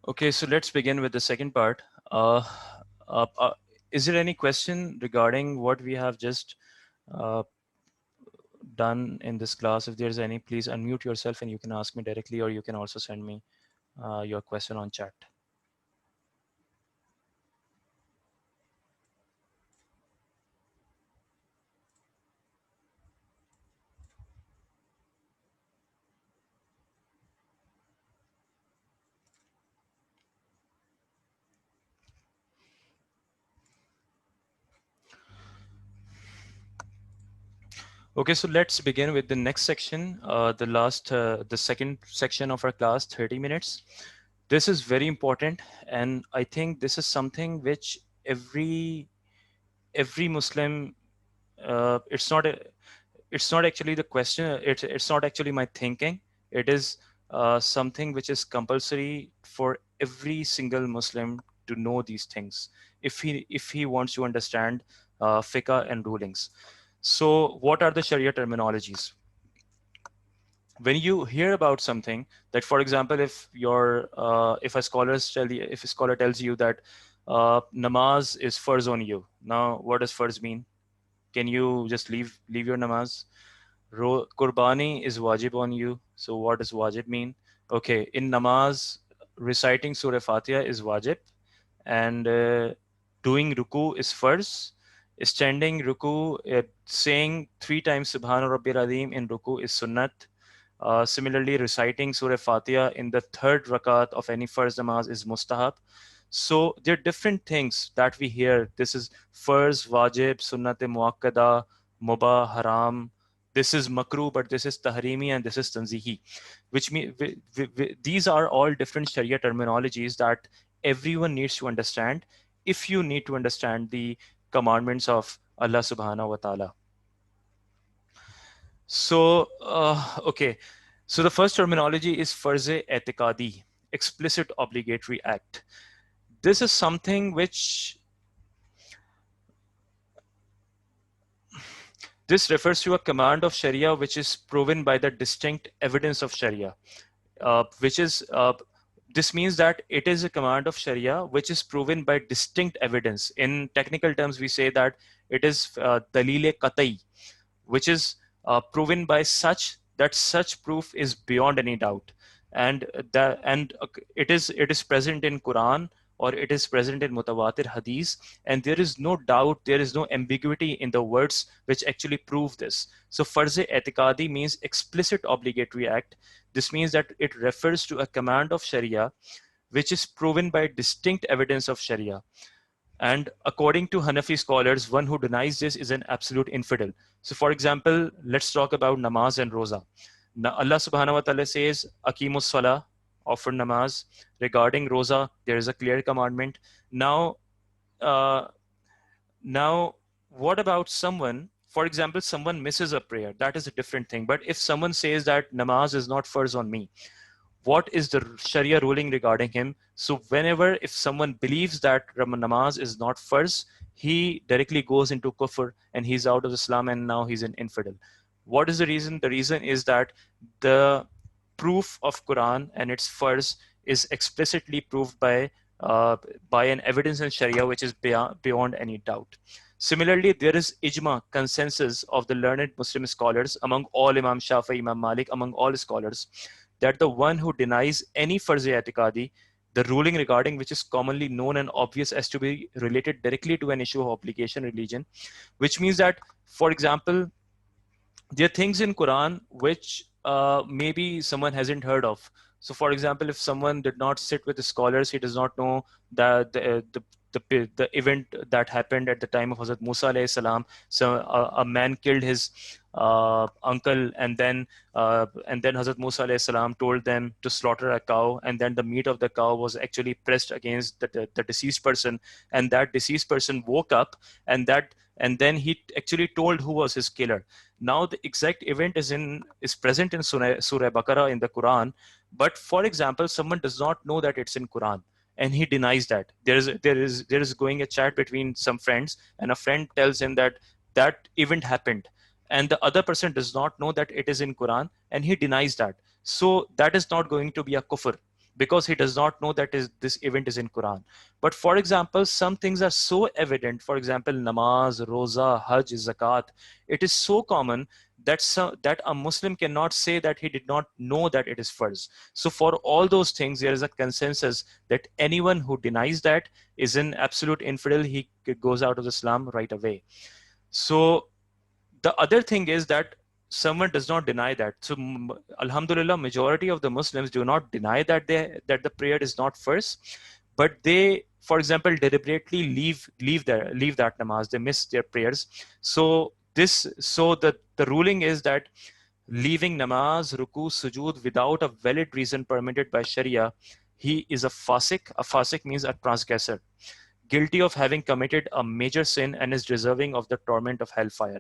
Okay, so let's begin with the second part. Uh, uh, uh, is there any question regarding what we have just uh, done in this class? If there's any, please unmute yourself and you can ask me directly, or you can also send me your question on chat. Okay, so let's begin with the next section, the second section of our class, 30 minutes. This is very important, and I think this is something which every Muslim, it's not actually the question, it's not actually my thinking. It is something which is compulsory for every single Muslim to know these things if he wants to understand fiqh and rulings. So what are the Sharia terminologies? When you hear about something, that for example, if a scholar tells you that namaz is farz on you, now what does farz mean? Can you just leave your namaz? Qurbani is wajib on you. So what does wajib mean? Okay, in namaz, reciting Surah Fatiha is wajib, and doing ruku is farz. Standing ruku, saying 3 times Subhana Rabbil Azim in ruku is sunnat. Similarly, reciting Surah Fatiha in the third rakat of any farz namaz is mustahab. So there are different things that we hear. This is farz, wajib, sunnat muakkada, mubah, haram. This is makruh, but this is tahrimi, and this is tanzihi. Which mean these are all different Sharia terminologies that everyone needs to understand if you need to understand the commandments of Allah subhanahu wa ta'ala. So, okay. So the first terminology is farz-e-i'tiqadi, explicit obligatory act. This is something which this refers to a command of Sharia which is proven by the distinct evidence of Sharia, which is this means that it is a command of Sharia which is proven by distinct evidence. In technical terms, we say that it is dalil-e-qat'i, which is proven by such that such proof is beyond any doubt, and it is present in Quran, or it is present in mutawatir hadith, and there is no doubt, there is no ambiguity in the words which actually prove this. So farz-e etiqadi means explicit obligatory act. This means that it refers to a command of Sharia which is proven by distinct evidence of Sharia. And according to Hanafi scholars, one who denies this is an absolute infidel. So, for example, let's talk about namaz and roza. Now, Allah subhanahu wa ta'ala says, Akimus salah, offer namaz. Regarding roza, there is a clear commandment. Now, uh, now, what about someone, for example, someone misses a prayer? That is a different thing. But if someone says that namaz is not first on me, what is the Sharia ruling regarding him? So whenever if someone believes that namaz is not first, he directly goes into kufr and he's out of Islam, and now he's an infidel. What is the reason? The reason is that the proof of Quran and its first is explicitly proved by an evidence in Sharia which is beyond any doubt. Similarly, there is ijma, consensus of the learned Muslim scholars among all, Imam Shafi, Imam Malik, among all scholars, that the one who denies any farz i'tiqadi, the ruling regarding which is commonly known and obvious as to be related directly to an issue of obligation religion, which means that, for example, there are things in Quran which maybe someone hasn't heard of. So, for example, if someone did not sit with the scholars, he does not know the event that happened at the time of Hazrat Musa alayhi salam. So, a man killed his uncle, and then Hazrat Musa alayhi salam told them to slaughter a cow, and then the meat of the cow was actually pressed against the deceased person, and that deceased person woke up, and then he actually told who was his killer. Now the exact event is present in Surah Baqarah in the Quran, but for example, someone does not know that it's in Quran, and he denies that. There is going a chat between some friends, and a friend tells him that that event happened, and the other person does not know that it is in Quran, and he denies that. So that is not going to be a kufr. because he does not know that this event is in Quran. But for example, some things are so evident. For example, namaz, roza, hajj, zakat. It is so common that a Muslim cannot say that he did not know that it is farz. So for all those things, there is a consensus that anyone who denies that is an absolute infidel. He goes out of Islam right away. So the other thing is that someone does not deny that. So alhamdulillah, majority of the Muslims do not deny that the prayer is not first, but they, for example, deliberately leave that namaz. They miss their prayers. So the ruling is that leaving namaz, ruku, sujood without a valid reason permitted by Sharia, he is a fasik. A fasik means a transgressor, guilty of having committed a major sin and is deserving of the torment of hellfire.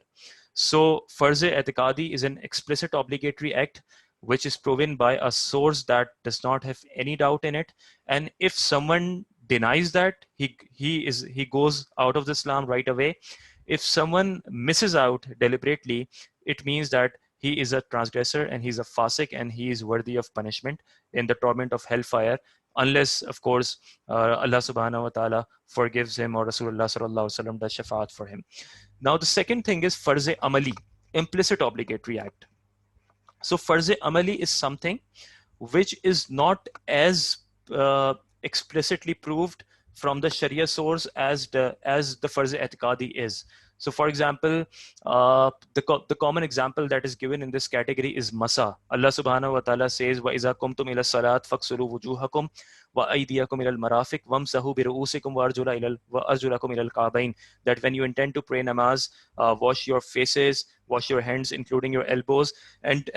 So, farz-e-atiqadi is an explicit obligatory act which is proven by a source that does not have any doubt in it. And if someone denies that, he goes out of Islam right away. If someone misses out deliberately, it means that he is a transgressor and he's a fasik and he is worthy of punishment in the torment of hellfire, unless, of course, Allah subhanahu wa ta'ala forgives him or Rasulullah sallallahu alaihi wasallam does shafaat for him. Now, the second thing is farz-e-amali, implicit obligatory act. So farz-e-amali is something which is not as explicitly proved from the Sharia source as the farz-e-atiqadi is. So, for example, the common example that is given in this category is masa. Allah subhanahu wa ta'ala says, وَإِذَا قُمْتُمْ إِلَى الصَّلَاةِ فَاغْسِلُوا وُجُوهَكُمْ وَأَيْدِيَكُمْ إِلَى الْمَرَافِقِ وَامْسَحُوا بِرُؤُوسِكُمْ وَأَرْجُلَكُمْ إِلَى الْكَعْبَيْنِ. That when you intend to pray namaz, wash your faces, wash your hands, including your elbows, and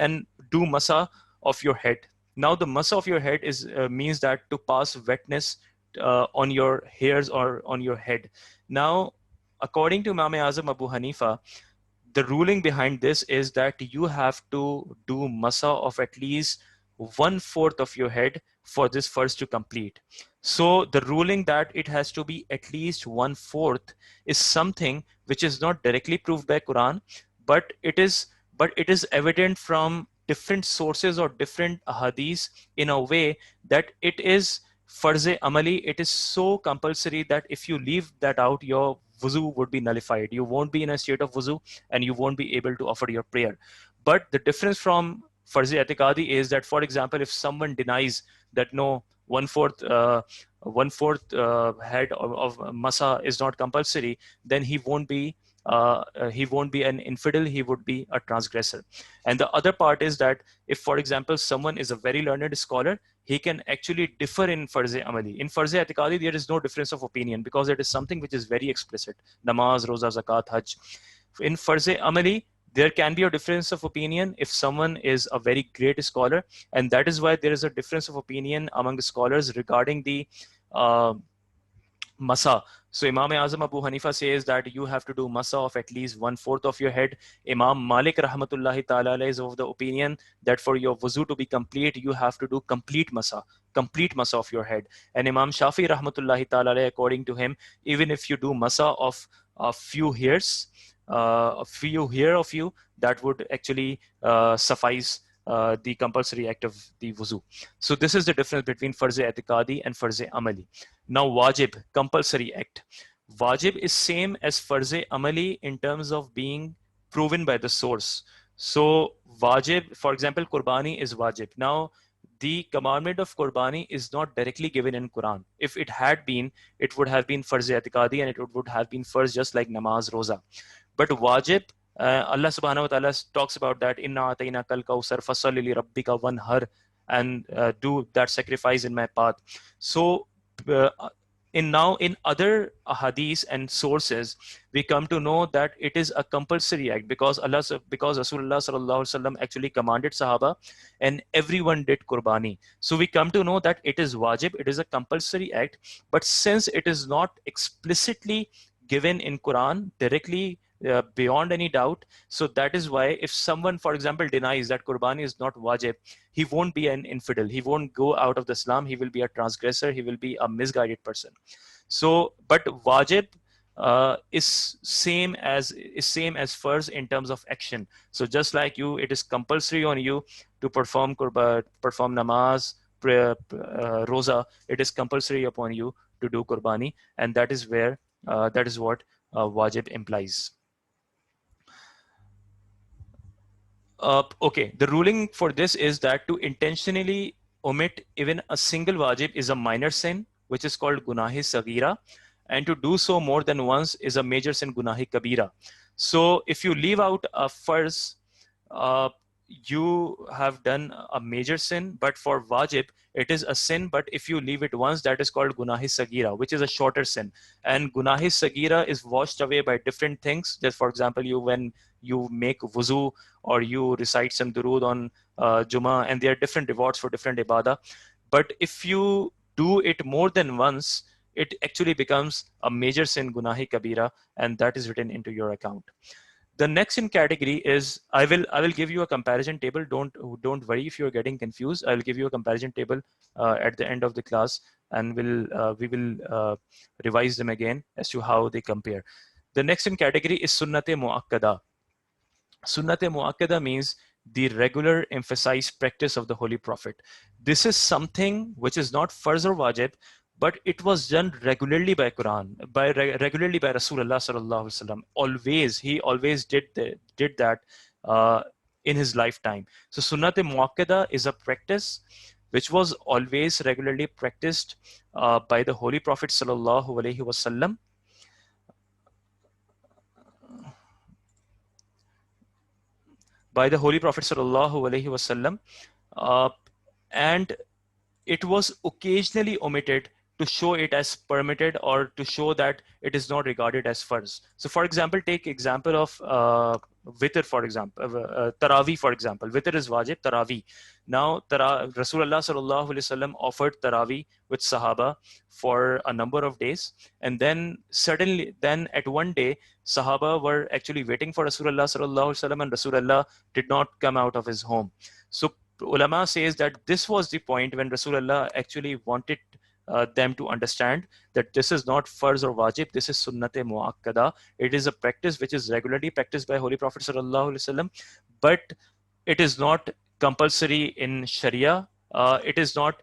do masa of your head. Now, the masa of your head means that to pass wetness on your hairs or on your head. Now, according to Imam Azam Abu Hanifa, the ruling behind this is that you have to do masa of at least 1/4 of your head for this first to complete. So the ruling that it has to be at least 1/4 is something which is not directly proved by Quran, but it is evident from different sources or different hadiths in a way that it is farz-e-amali. It is so compulsory that if you leave that out, your wuzu would be nullified. You won't be in a state of wuzu and you won't be able to offer your prayer. But the difference from farz-e-atiqadi is that, for example, if someone denies that no, 1/4 head of masa is not compulsory, then he won't be an infidel, he would be a transgressor. And the other part is that if, for example, someone is a very learned scholar, he can actually differ in farz-e-amali. In farz-e-atiqadi, there is no difference of opinion because it is something which is very explicit. Namaz, roza, zakat, hajj. In farz-e-amali, there can be a difference of opinion if someone is a very great scholar, and that is why there is a difference of opinion among scholars regarding the masa. So Imam Azam Abu Hanifa says that you have to do masa of at least 1/4 of your head. Imam Malik rahmatullahi ta'ala is of the opinion that for your wuzu to be complete, you have to do complete masa of your head. And Imam Shafi rahmatullahi ta'ala, according to him, even if you do masa of a few hairs, of you, that would actually suffice the compulsory act of the wuzu. So this is the difference between farz-e-atiqadi and farz-e-amali. Now, wajib, compulsory act. Wajib is same as farz-e-amali in terms of being proven by the source. So wajib, for example, qurbani is wajib. Now, the commandment of qurbani is not directly given in Quran. If it had been, it would have been farz-e-atiqadi and it would have been farz just like namaz, roza. But wajib, Allah subhanahu wa ta'ala talks about that, inna atayna kal kausar fasalli li rabbika wanhar, and do that sacrifice in my path. So in other hadiths and sources, we come to know that it is a compulsory act because Rasulullah sallallahu alaihi wasallam actually commanded Sahaba, and everyone did qurbani. So we come to know that it is wajib, it is a compulsory act. But since it is not explicitly given in Quran directly, beyond any doubt, so that is why if someone, for example, denies that qurbani is not wajib, he won't be an infidel, he won't go out of the Islam, he will be a transgressor, he will be a misguided person. So but wajib is same as farz in terms of action. So just like you, it is compulsory on you to perform namaz, roza, it is compulsory upon you to do qurbani, and that is where that is what wajib implies. Okay, the ruling for this is that to intentionally omit even a single wajib is a minor sin, which is called gunahi sagira, and to do so more than once is a major sin, gunahi kabira. So if you leave out a farz, uh, you have done a major sin, but for wajib it is a sin, but if you leave it once, that is called gunahi sagira, which is a shorter sin. And gunahi sagira is washed away by different things. Just for example, when you make wuzu or you recite some durood on Juma, and there are different rewards for different ibadah. But if you do it more than once, it actually becomes a major sin, gunahi kabira, and that is written into your account. The next in category is, I will give you a comparison table. Don't worry if you're getting confused. I'll give you a comparison table at the end of the class, and we will revise them again as to how they compare. The next in category is sunnat muakkada. Sunnat muakkada means the regular emphasized practice of the Holy Prophet. This is something which is not farz or wajib, but it was done regularly by Quran, regularly by Rasulullah sallallahu alaihi wasallam. Always, he always did that in his lifetime. So Sunnat Muakkada is a practice which was always regularly practiced by the Holy Prophet sallallahu alaihi wasallam. By the Holy Prophet sallallahu alaihi wasallam, and it was occasionally omitted to show it as permitted or to show that it is not regarded as farz. So for example, take example of witr, for example, Taraweeh, for example. Witr is wajib, Taraweeh. Now, Rasulullah sallallahu alaihi wasallam offered Taraweeh with Sahaba for a number of days. And then suddenly, then at one day, Sahaba were actually waiting for Rasulullah sallallahu alaihi wasallam, and Rasulullah did not come out of his home. So ulama says that this was the point when Rasulullah actually wanted them to understand that this is not farz or wajib, this is sunnat muakkada. It is a practice which is regularly practiced by Holy Prophet sallallahu alaihi wasallam, but it is not compulsory in Sharia. It is not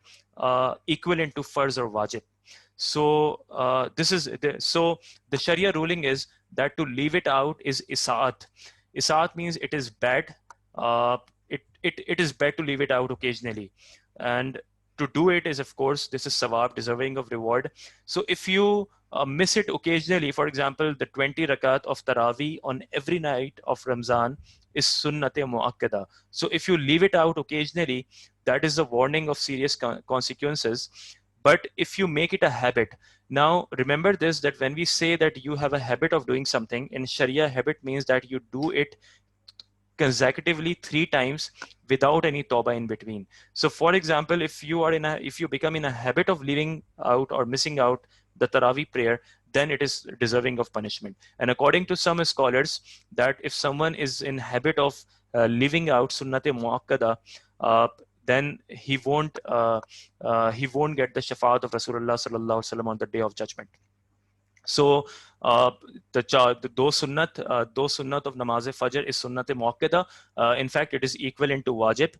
equivalent to farz or wajib. So the Sharia ruling is that to leave it out is isaat. Isaat means it is bad. It is bad to leave it out occasionally, and to do it is, of course, this is sawab, deserving of reward. So if you miss it occasionally, for example, the 20 rakat of Taraweeh on every night of Ramzan is sunnat muakkada. So if you leave it out occasionally, that is a warning of serious consequences. But if you make it a habit, now remember this, that when we say that you have a habit of doing something, in Sharia, habit means that you do it consecutively 3 times without any tawbah in between. So for example, if you become in a habit of leaving out or missing out the Taraweeh prayer, then it is deserving of punishment. And according to some scholars, that if someone is in habit of leaving out sunnat muakkada, then he won't get the shafaat of Rasulullah sallallahu alaihi wasallam on the day of judgment. So those sunnat of namaz fajr is sunnat muakkada. In fact, it is equivalent to wajib.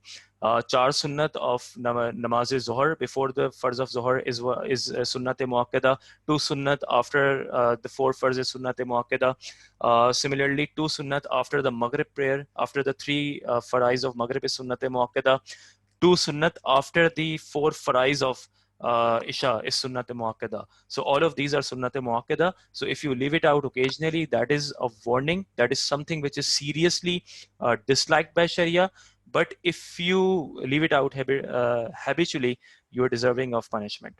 Char sunnat of namaz zuhr before the farz of zuhr is sunnat muakkada. 2 sunnat after the 4 farz is sunnat muakkada. Similarly, 2 sunnat after the maghrib prayer, after the 3 farais of maghrib is sunnat muakkada. 2 sunnat after the 4 farais of Isha is sunnat muakkada. So all of these are sunnat muakkada. So if you leave it out occasionally, that is a warning. That is something which is seriously disliked by Sharia. But if you leave it out habitually, you are deserving of punishment.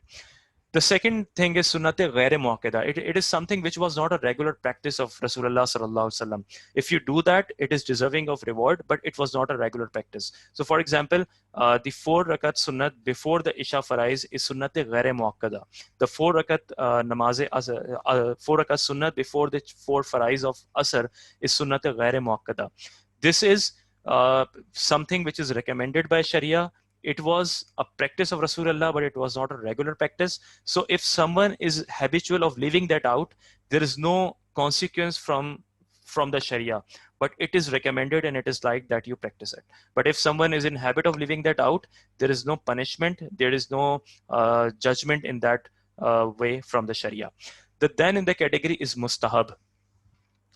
The second thing is sunnat ghair muakkada. It is something which was not a regular practice of Rasulullah sallallahu alaihi wasallam. If you do that, it is deserving of reward, but it was not a regular practice. So for example, the 4 rakat sunnat before the Isha farais is sunnat ghair muakkada. The 4 rakat namaz 4 rakat sunnat before the 4 farais of Asr is sunnat ghair muakkada. This is something which is recommended by Sharia. It was a practice of Rasulullah, but it was not a regular practice. So if someone is habitual of leaving that out, there is no consequence from from the Sharia, but it is recommended and it is like that you practice it. But if someone is in habit of leaving that out, there is no punishment, there is no judgment in that way from the Sharia. Then in the category is mustahab.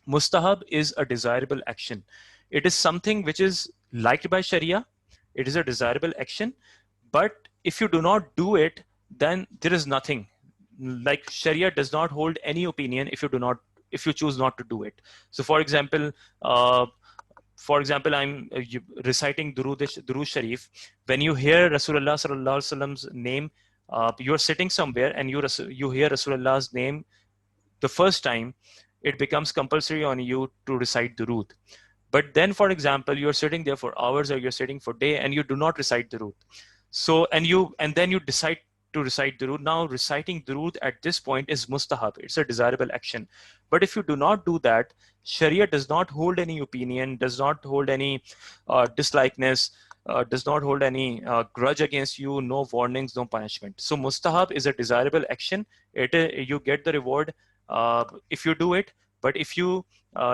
Mustahab is a desirable action. It is something which is liked by Sharia. It is a desirable action, but if you do not do it, then there is nothing. Like Sharia does not hold any opinion if if you choose not to do it. So, uh, for example, I'm reciting Durood Sharif. When you hear Rasulullah Sallallahu Alaihi Wasallam's name, you're sitting somewhere and you hear Rasulullah's name the first time, it becomes compulsory on you to recite Durood. But then, for example, you're sitting there for hours or you're sitting for day and you do not recite Durood. So, and then you decide to recite Durood. Now, reciting Durood at this point is mustahab. It's a desirable action. But if you do not do that, Sharia does not hold any opinion, does not hold any dislikeness, does not hold any grudge against you, no warnings, no punishment. So mustahab is a desirable action. You get the reward if you do it, but if you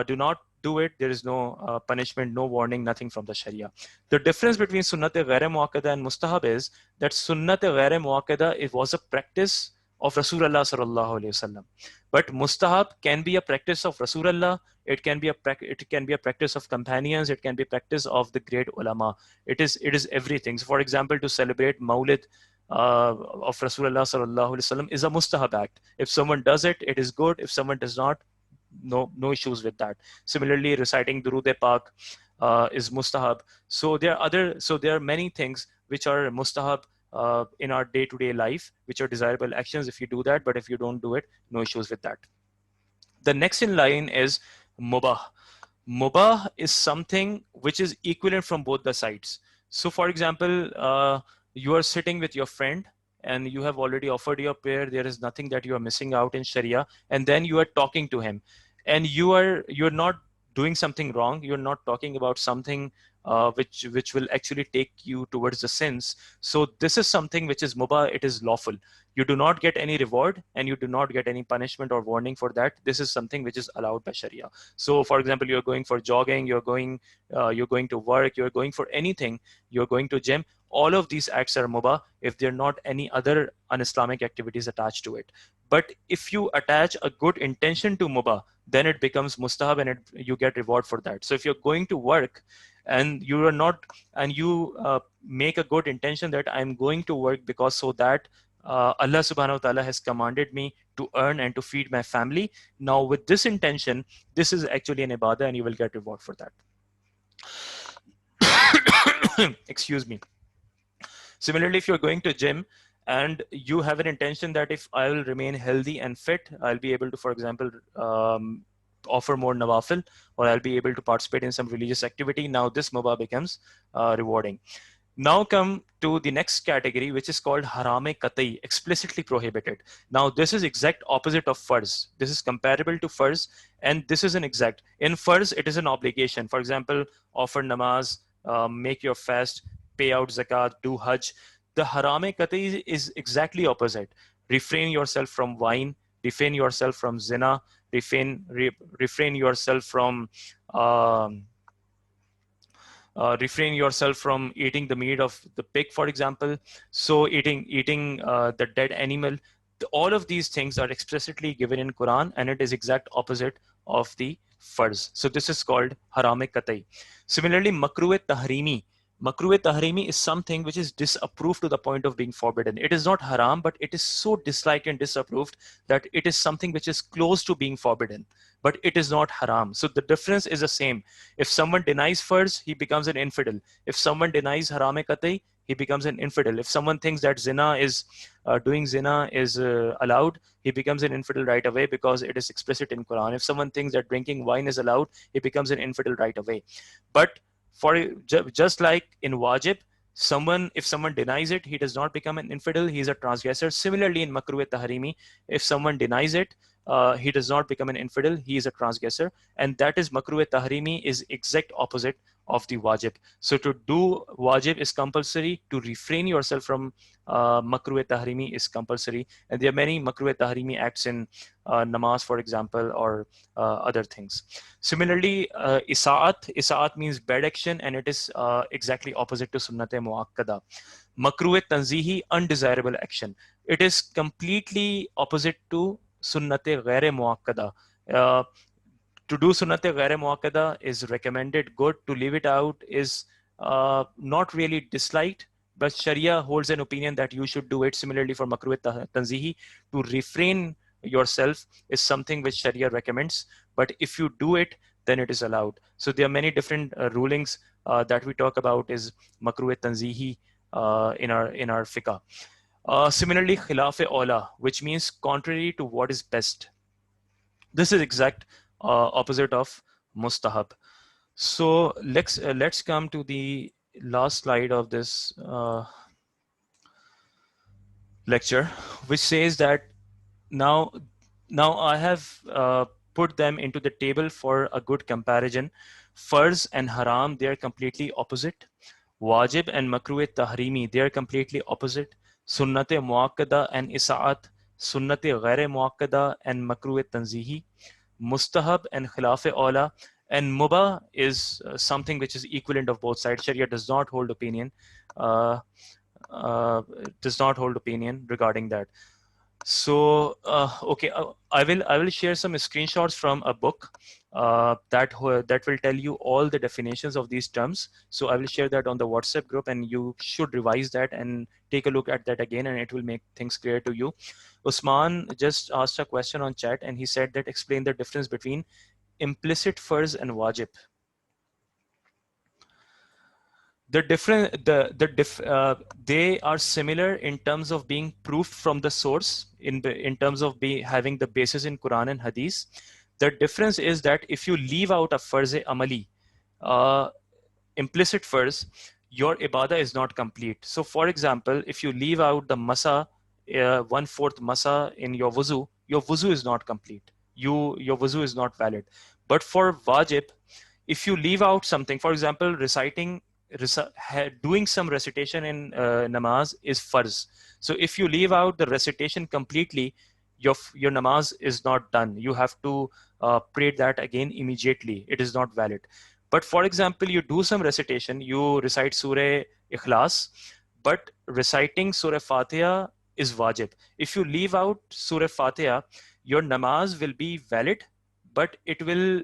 do not do it, there is no punishment, no warning, nothing from the Sharia. The difference between sunnat-e-ghair muakkada and mustahab is that sunnat-e-ghair muakkada, it was a practice of Rasulullah sallallahu alaihi wasallam. But mustahab can be a practice of Rasulullah. It can be a practice of companions. It can be a practice of the great ulama. It is everything. So, for example, to celebrate Maulid of Rasulullah sallallahu alaihi wasallam is a mustahab act. If someone does it, it is good. If someone does not, no issues with that. Similarly, reciting Durood-e-Pak is mustahab. So there are many things which are mustahab in our day-to-day life, which are desirable actions if you do that, but if you don't do it, no issues with that. The next in line is mubah. Mubah is something which is equivalent from both the sides. So, for example, you are sitting with your friend and you have already offered your prayer. There is nothing that you are missing out in Sharia, and then you are talking to him, and you're not doing something wrong. You're not talking about something which will actually take you towards the sins. So this is something which is mubah. It is lawful. You do not get any reward and you do not get any punishment or warning for that. This is something which is allowed by Sharia. So, for example, you're going for jogging, you're going to work, you're going for anything, you're going to gym. All of these acts are mubah if there are not any other un-Islamic activities attached to it. But if you attach a good intention to mubah, then it becomes mustahab and you get reward for that. So if you're going to work and you are not, and you make a good intention that I'm going to work because so that Allah subhanahu wa ta'ala has commanded me to earn and to feed my family. Now with this intention, this is actually an ibadah and you will get reward for that. Excuse me. Similarly, if you're going to gym and you have an intention that if I will remain healthy and fit, I'll be able to, for example, offer more nawafil, or I'll be able to participate in some religious activity. Now this mubah becomes rewarding. Now come to the next category, which is called haram-e-qat'i, explicitly prohibited. Now this is exact opposite of farz. This is comparable to farz, and this is an exact. In farz, it is an obligation. For example, offer namaz, make your fast, pay out zakat, do hajj. The haram-e-qat'i is exactly opposite. Refrain yourself from wine, refrain yourself from zina, refrain yourself from refrain yourself from eating the meat of the pig, for example. So eating the dead animal. All of these things are explicitly given in Quran, and it is exact opposite of the farz. So this is called haram-e-qat'i. Similarly, makruh-e-tahrimi. Makruh-e-tahrimi is something which is disapproved to the point of being forbidden. It is not haram, but it is so disliked and disapproved that it is something which is close to being forbidden, but it is not haram. So the difference is the same. If someone denies farz, he becomes an infidel. If someone denies haram-e-qat'i, he becomes an infidel. If someone thinks that doing zina is allowed, he becomes an infidel right away because it is explicit in Quran. If someone thinks that drinking wine is allowed, he becomes an infidel right away. But just like in wajib, if someone denies it, he does not become an infidel, he is a transgressor. Similarly, in makruh-e-tahrimi, if someone denies it, he does not become an infidel, he is a transgressor. And that is makruh-e-tahrimi is exact opposite of the wajib. So to do wajib is compulsory. To refrain yourself from makruh tahrimi is compulsory. And there are many makruh tahrimi acts in namaz, for example, or other things. Similarly, isaat means bad action, and it is exactly opposite to sunnat muakkada. Makruh tanzihi, undesirable action. It is completely opposite to sunnat ghair muakkada. Uh, to do sunnat ghair muakkada is recommended, good. To leave it out is not really disliked, but Sharia holds an opinion that you should do it. Similarly, for makruh tanzihi, to refrain yourself is something which Sharia recommends, but if you do it, then it is allowed. So there are many different rulings that we talk about is makruh tanzihi in our fiqh. Similarly, khilaf ola, which means contrary to what is best. This is exact opposite of mustahab. So let's come to the last slide of this lecture, which says that now I have put them into the table for a good comparison. Farz and haram, they are completely opposite. Wajib and makruh tahrimi, they are completely opposite. Sunnat muakkada and isaat, sunnat ghair muakkada and makruh tanzihi. Mustahab and khilaf ola, and mubah is something which is equivalent of both sides. Sharia does not hold opinion uh, regarding that. So okay, I will share some screenshots from a book that will tell you all the definitions of these terms. So I will share that on the WhatsApp group, and you should revise that and take a look at that again, and it will make things clear to you. Usman just asked a question on chat, and he said that explain the difference between implicit farz and wajib. They are similar in terms of being proved from the source, in terms of having the basis in Quran and Hadith. The difference is that if you leave out a farz amali, implicit farz, your ibadah is not complete. So for example, if you leave out the masa, 1/4 masa in your wuzu is not complete. Your wuzu is not valid. But for wajib, if you leave out something, for example, doing some recitation in namaz is farz. So if you leave out the recitation completely, your namaz is not done. You have to pray that again immediately. It is not valid. But for example, you do some recitation, you recite Surah Ikhlas, but reciting Surah Fatiha is wajib. If you leave out Surah Fatiha, your namaz will be valid, but it will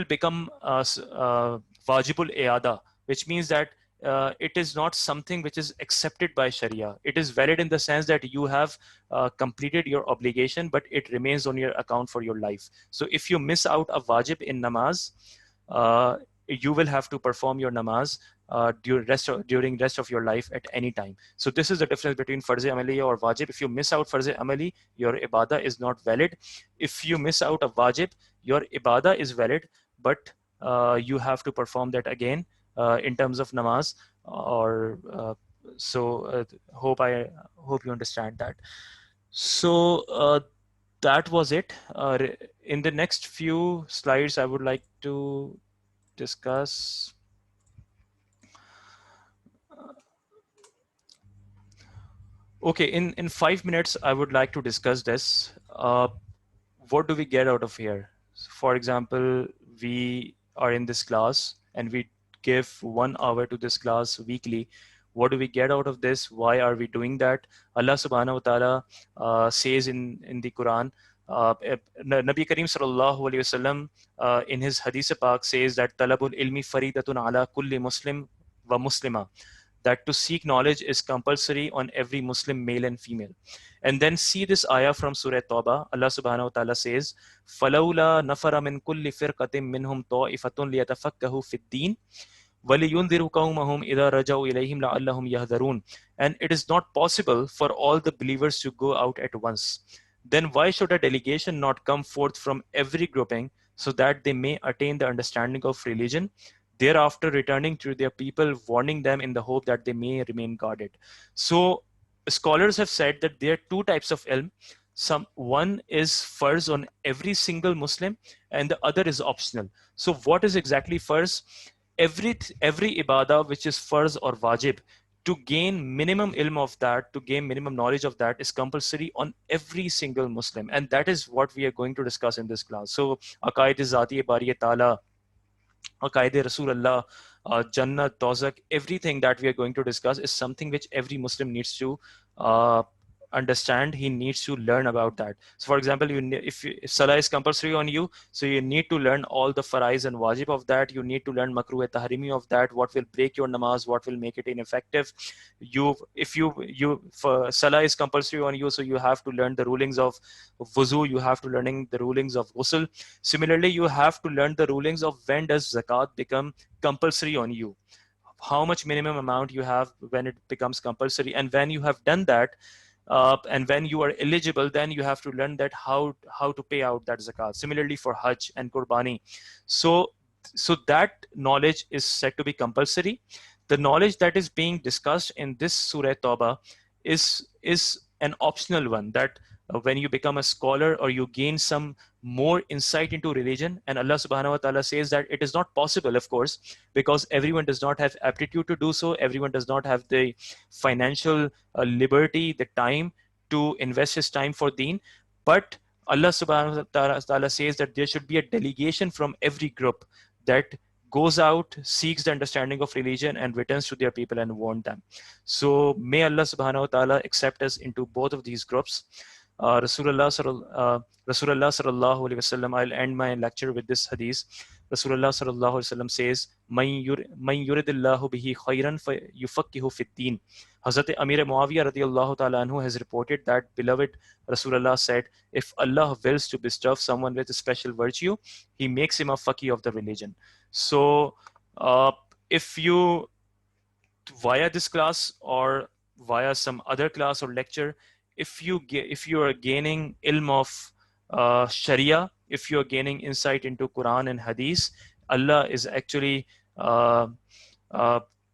become wajibul i'ada, which means that it is not something which is accepted by Sharia. It is valid in the sense that you have completed your obligation, but it remains on your account for your life. So if you miss out a wajib in namaz, you will have to perform your namaz during rest of your life at any time. So this is the difference between farz amali or wajib. If you miss out farz amali, your ibadah is not valid. If you miss out a wajib, your ibadah is valid, but you have to perform that again in terms of namaz. Or hope you understand that. So that was it. In the next few slides, I would like to discuss okay, in 5 minutes, I would like to discuss this. What do we get out of here? For example, we are in this class and we give 1 hour to this class weekly. What do we get out of this? Why are we doing that? Allah subhanahu wa ta'ala says in the Quran, Nabi Kareem sallallahu alayhi wasallam in his Hadith Pak says that talabul ilmi faridatun ala kulli muslim wa muslima, that to seek knowledge is compulsory on every Muslim, male and female. And then see this ayah from Surah Tawbah. Allah subhanahu wa ta'ala says, فَلَوْلَا نَفَرَ مِنْ كُلِّ فِرْقَةٍ مِّنْهُمْ طَائِفَةٌ لِيَتَفَقَّهُوا فِي الدِّينِ وَلِيُنذِرُوا قَوْمَهُمْ إِذَا رَجَعُوا إِلَيْهِمْ لَعَلَّهُمْ يَهْذَرُونَ. And it is not possible for all the believers to go out at once. Then why should a delegation not come forth from every grouping so that they may attain the understanding of religion, thereafter returning to their people, warning them in the hope that they may remain guarded? So scholars have said that there are two types of ilm. one is farz on every single Muslim and the other is optional. So what is exactly farz? Every ibadah which is farz or wajib, to gain minimum ilm of that, to gain minimum knowledge of that, is compulsory on every single Muslim. And that is what we are going to discuss in this class. So aqaid zati bari ta'ala, aqaid Rasulullah, Jannah, Tawzak, everything that we are going to discuss is something which every Muslim needs to uh, understand. He needs to learn about that. So for example, if Salah is compulsory on you, so you need to learn all the farais and wajib of that. You need to learn makruh tahrimi of that, what will break your namaz, what will make it ineffective. If for Salah is compulsory on you, so you have to learn the rulings of wuzu, you have to learning the rulings of ghusl. Similarly, you have to learn the rulings of when does zakat become compulsory on you, how much minimum amount you have when it becomes compulsory. And when you have done that, and when you are eligible, then you have to learn that how to pay out that zakat. Similarly for Hajj and Qurbani. So that knowledge is said to be compulsory. The knowledge that is being discussed in this Surah Tawbah is an optional one, that when you become a scholar or you gain some more insight into religion, and Allah subhanahu wa ta'ala says that it is not possible, of course, because everyone does not have aptitude to do so, everyone does not have the financial liberty, the time to invest his time for deen. But Allah subhanahu wa ta'ala says that there should be a delegation from every group that goes out, seeks the understanding of religion, and returns to their people and warn them. So may Allah subhanahu wa ta'ala accept us into both of these groups. Rasulullah sallallahu alaihi wasallam, I'll end my lecture with this hadith. Rasulullah sallallahu alaihi wasallam says, "Man yuridillahu bihi khayran yufaqihu fid din." Hazrat Amir Muawiyah radiyallahu ta'ala anhu has reported that beloved Rasulullah said, if Allah wills to bestow someone with a special virtue, he makes him a faqih of the religion. So if you, via this class or via some other class or lecture, if you are gaining ilm of Sharia, if you are gaining insight into Quran and Hadith, Allah is actually uh,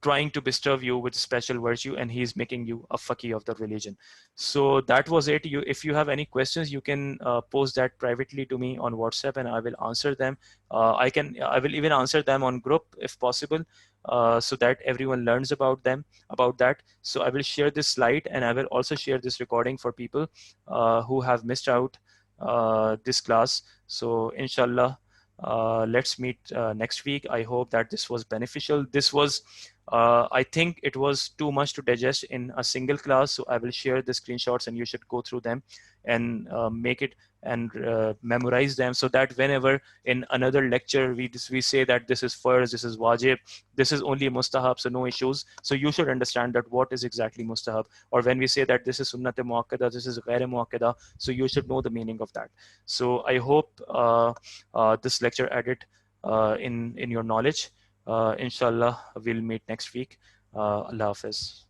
trying to bestow you with special virtue, and He's making you a faqih of the religion. So that was it. If you have any questions, you can post that privately to me on WhatsApp, and I will answer them. I will even answer them on group if possible, so that everyone learns about that. So I will share this slide, and I will also share this recording for people who have missed out this class. So inshallah, let's meet next week. I hope that this was beneficial. This was I think it was too much to digest in a single class, so I will share the screenshots and you should go through them and make it and memorize them, so that whenever in another lecture we say that this is farz, this is wajib, this is only mustahab, so no issues. So you should understand that what is exactly mustahab, or when we say that this is sunnat muakkada, this is ghair muakkada, so you should know the meaning of that. So I hope this lecture added in your knowledge. Inshallah, we'll meet next week. Allah Hafiz.